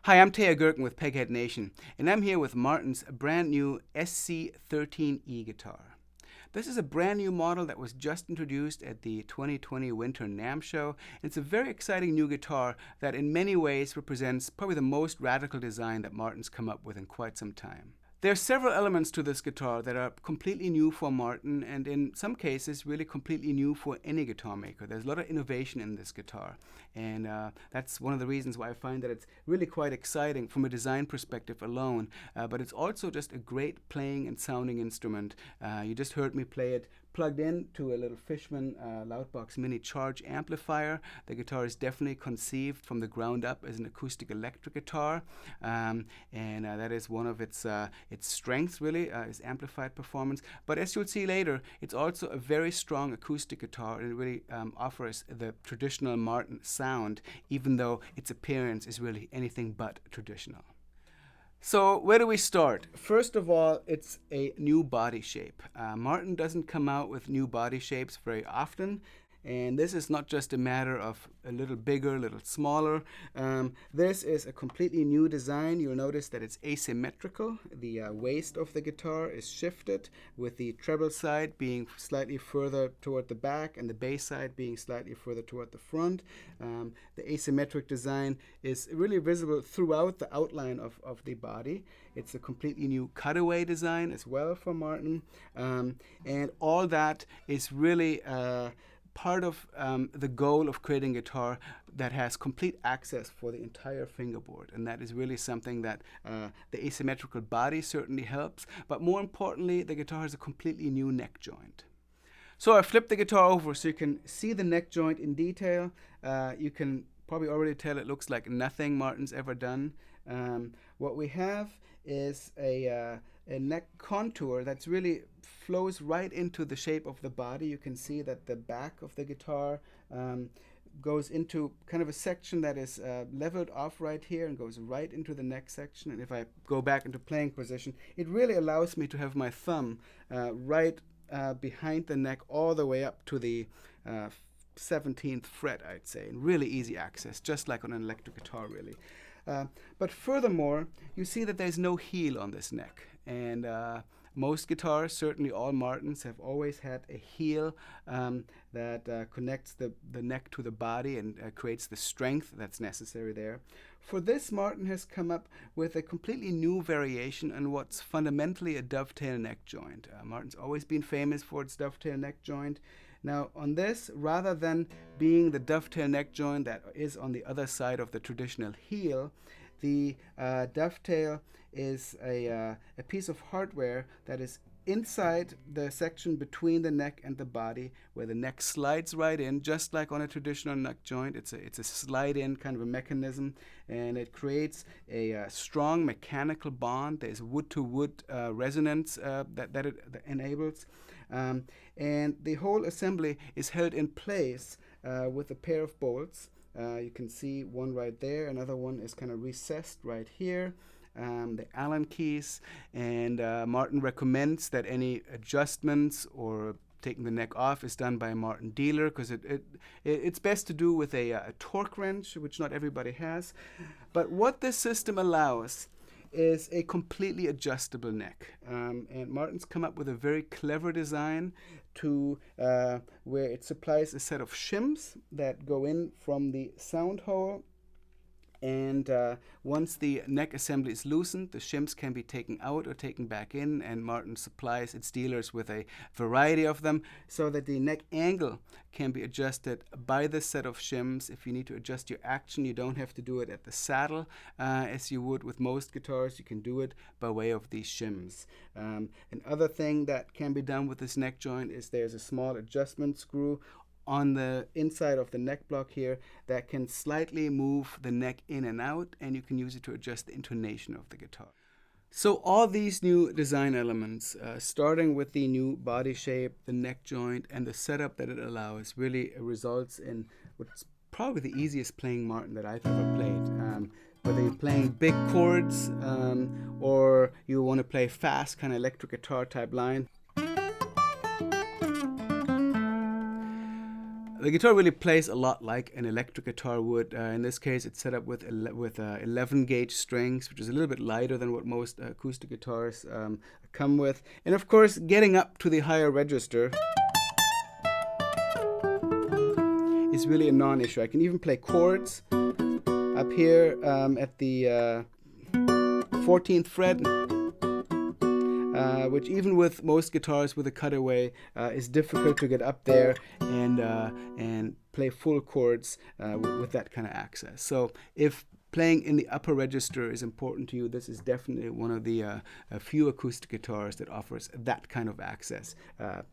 Hi, I'm Teja Gerken with Peghead Nation, and I'm here with Martin's brand new SC-13E guitar. This is a brand new model that was just introduced at the 2020 Winter NAMM show. It's a very exciting new guitar that in many ways represents probably the most radical design that Martin's come up with in quite some time. There are several elements to this guitar that are completely new for Martin, and in some cases really completely new for any guitar maker. There's a lot of innovation in this guitar, and that's one of the reasons why I find that it's really quite exciting from a design perspective alone, but it's also just a great playing and sounding instrument. You just heard me play it plugged in to a little Fishman Loudbox Mini Charge amplifier. The guitar is definitely conceived from the ground up as an acoustic electric guitar, and that is one of its strengths really, is amplified performance. But as you'll see later, it's also a very strong acoustic guitar, and it really offers the traditional Martin sound, even though its appearance is really anything but traditional. So where do we start? First of all, it's a new body shape. Martin doesn't come out with new body shapes very often, and this is not just a matter of a little bigger, a little smaller. This is a completely new design. You'll notice that it's asymmetrical. The waist of the guitar is shifted, with the treble side being slightly further toward the back and the bass side being slightly further toward the front. The asymmetric design is really visible throughout the outline of the body. It's a completely new cutaway design as well for Martin, and all that is really part of the goal of creating a guitar that has complete access for the entire fingerboard, and that is really something that the asymmetrical body certainly helps, but more importantly, the guitar has a completely new neck joint. So I flipped the guitar over so you can see the neck joint in detail. You can probably already tell it looks like nothing Martin's ever done. What we have is a neck contour that's really flows right into the shape of the body. You can see that the back of the guitar goes into kind of a section that is leveled off right here and goes right into the neck section. And if I go back into playing position, it really allows me to have my thumb right behind the neck all the way up to the 17th fret, I'd say, and really easy access, just like on an electric guitar, really. But furthermore, you see that there's no heel on this neck, and most guitars, certainly all Martins, have always had a heel that connects the neck to the body and creates the strength that's necessary there. For this, Martin has come up with a completely new variation on what's fundamentally a dovetail neck joint. Martin's always been famous for its dovetail neck joint. Now on this, rather than being the dovetail neck joint that is on the other side of the traditional heel, the dovetail is a piece of hardware that is inside the section between the neck and the body, where the neck slides right in, just like on a traditional neck joint. It's a slide-in kind of a mechanism, and it creates a strong mechanical bond. There's wood-to-wood resonance that it enables. And the whole assembly is held in place with a pair of bolts. You can see one right there. Another one is kind of recessed right here. The Allen keys, and Martin recommends that any adjustments or taking the neck off is done by a Martin dealer, because it's best to do with a torque wrench, which not everybody has. But what this system allows is a completely adjustable neck, and Martin's come up with a very clever design to where it supplies a set of shims that go in from the sound hole. And once the neck assembly is loosened, the shims can be taken out or taken back in, and Martin supplies its dealers with a variety of them so that the neck angle can be adjusted by this set of shims. If you need to adjust your action, you don't have to do it at the saddle as you would with most guitars. You can do it by way of these shims. Another thing that can be done with this neck joint is there's a small adjustment screw on the inside of the neck block here that can slightly move the neck in and out, and you can use it to adjust the intonation of the guitar. So all these new design elements, starting with the new body shape, the neck joint, and the setup that it allows, really results in what's probably the easiest playing Martin that I've ever played. Whether you're playing big chords or you want to play fast, kind of electric guitar type line. The guitar really plays a lot like an electric guitar would. In this case, it's set up with 11 gauge strings, which is a little bit lighter than what most acoustic guitars come with. And of course, getting up to the higher register is really a non-issue. I can even play chords up here at the 14th fret, which even with most guitars with a cutaway is difficult to get up there and play full chords with that kind of access. So if playing in the upper register is important to you, this is definitely one of the few acoustic guitars that offers that kind of access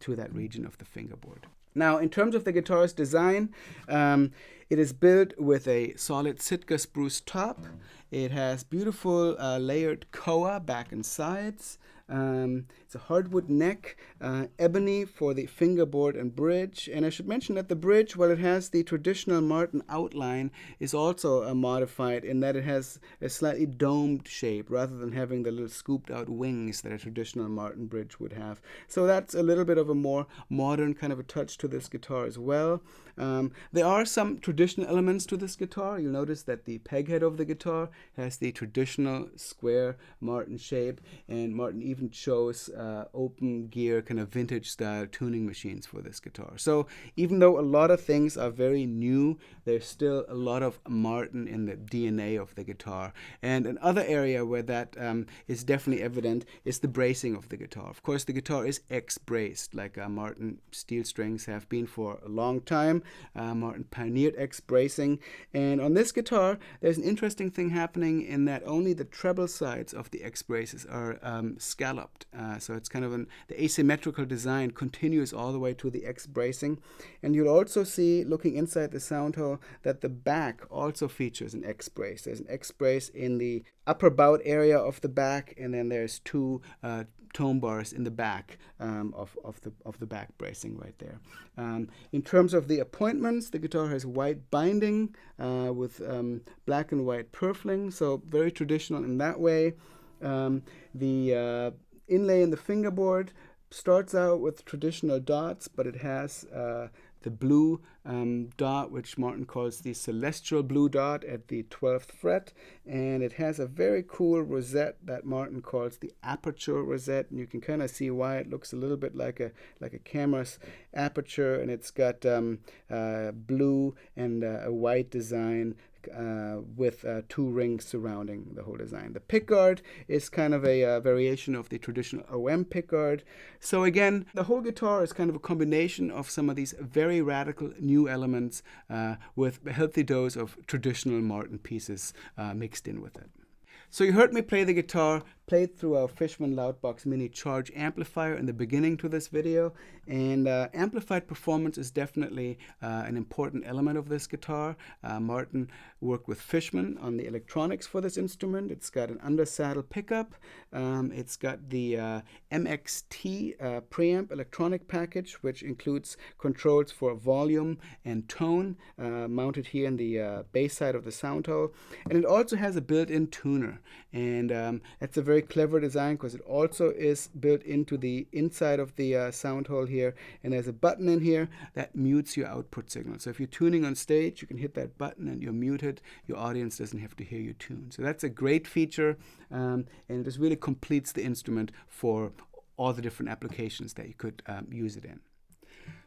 to that region of the fingerboard. Now, in terms of the guitar's design, it is built with a solid Sitka spruce top. It has beautiful layered koa back and sides. It's a hardwood neck, ebony for the fingerboard and bridge. And I should mention that the bridge, while it has the traditional Martin outline, is also modified in that it has a slightly domed shape rather than having the little scooped out wings that a traditional Martin bridge would have. So that's a little bit of a more modern kind of a touch to this guitar as well. There are some traditional elements to this guitar. You'll notice that the peg head of the guitar has the traditional square Martin shape, and Martin even chose open gear kind of vintage style tuning machines for this guitar. So even though a lot of things are very new, there's still a lot of Martin in the DNA of the guitar. And another area where that is definitely evident is the bracing of the guitar. Of course, the guitar is X-braced, like Martin steel strings have been for a long time. Martin pioneered X-bracing, and on this guitar there's an interesting thing happening in that only the treble sides of the X-braces are scalloped, so it's kind of the asymmetrical design continues all the way to the X-bracing. And you'll also see, looking inside the sound hole, that the back also features an X-brace. There's an X-brace in the upper bout area of the back, and then there's two tone bars in the back of the back bracing right there. In terms of the appointments, the guitar has white binding with black and white purfling, so very traditional in that way. The inlay in the fingerboard starts out with traditional dots, but it has the blue dot, which Martin calls the celestial blue dot at the 12th fret, and it has a very cool rosette that Martin calls the Aperture Rosette, and you can kind of see why it looks a little bit like a camera's aperture, and it's got blue and a white design with two rings surrounding the whole design. The pickguard is kind of a variation of the traditional OM pickguard. So again, the whole guitar is kind of a combination of some of these very radical new elements with a healthy dose of traditional Martin pieces mixed in with it. So you heard me play the guitar played through our Fishman Loudbox Mini Charge amplifier in the beginning to this video, and amplified performance is definitely an important element of this guitar. Martin worked with Fishman on the electronics for this instrument. It's got an undersaddle pickup, it's got the MXT preamp electronic package, which includes controls for volume and tone mounted here in the bass side of the sound hole, and it also has a built-in tuner, and that's a very clever design because it also is built into the inside of the sound hole here, and there's a button in here that mutes your output signal. So if you're tuning on stage, you can hit that button and you're muted. Your audience doesn't have to hear you tune. So that's a great feature, and it just really completes the instrument for all the different applications that you could use it in.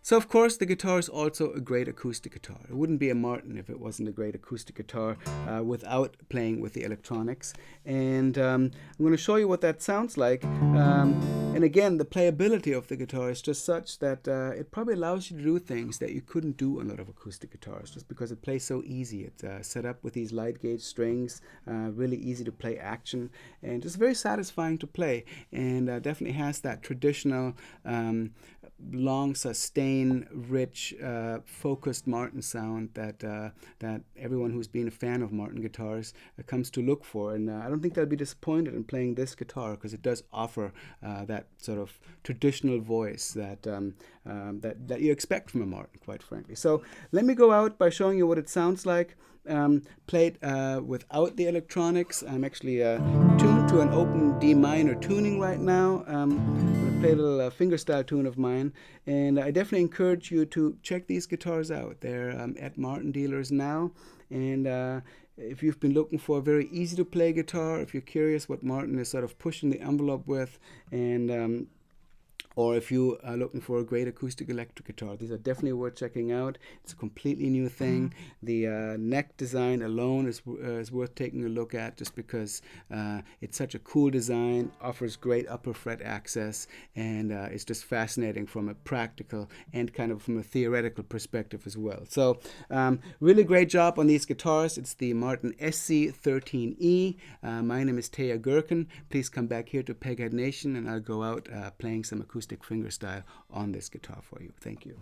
So of course the guitar is also a great acoustic guitar. It wouldn't be a Martin if it wasn't a great acoustic guitar without playing with the electronics. And I'm going to show you what that sounds like. And again, the playability of the guitar is just such that it probably allows you to do things that you couldn't do on a lot of acoustic guitars, just because it plays so easy. It's set up with these light gauge strings, really easy to play action, and just very satisfying to play, and definitely has that traditional long, sustained, rich, focused Martin sound that that everyone who's been a fan of Martin guitars comes to look for. And I don't think they'll be disappointed in playing this guitar, because it does offer that sort of traditional voice that that you expect from a Martin, quite frankly. So let me go out by showing you what it sounds like. Played without the electronics. I'm actually tuned to an open D minor tuning right now. I'm going to play a little fingerstyle tune of mine, and I definitely encourage you to check these guitars out. They're at Martin dealers now, and if you've been looking for a very easy to play guitar, if you're curious what Martin is sort of pushing the envelope with, and or if you are looking for a great acoustic electric guitar, these are definitely worth checking out. It's a completely new thing. The neck design alone is worth taking a look at, just because it's such a cool design, offers great upper fret access, and it's just fascinating from a practical and kind of from a theoretical perspective as well. So really great job on these guitars. It's the Martin SC-13E. My name is Teja Gerken. Please come back here to Peghead Nation, and I'll go out playing some acoustic fingerstyle on this guitar for you. Thank you.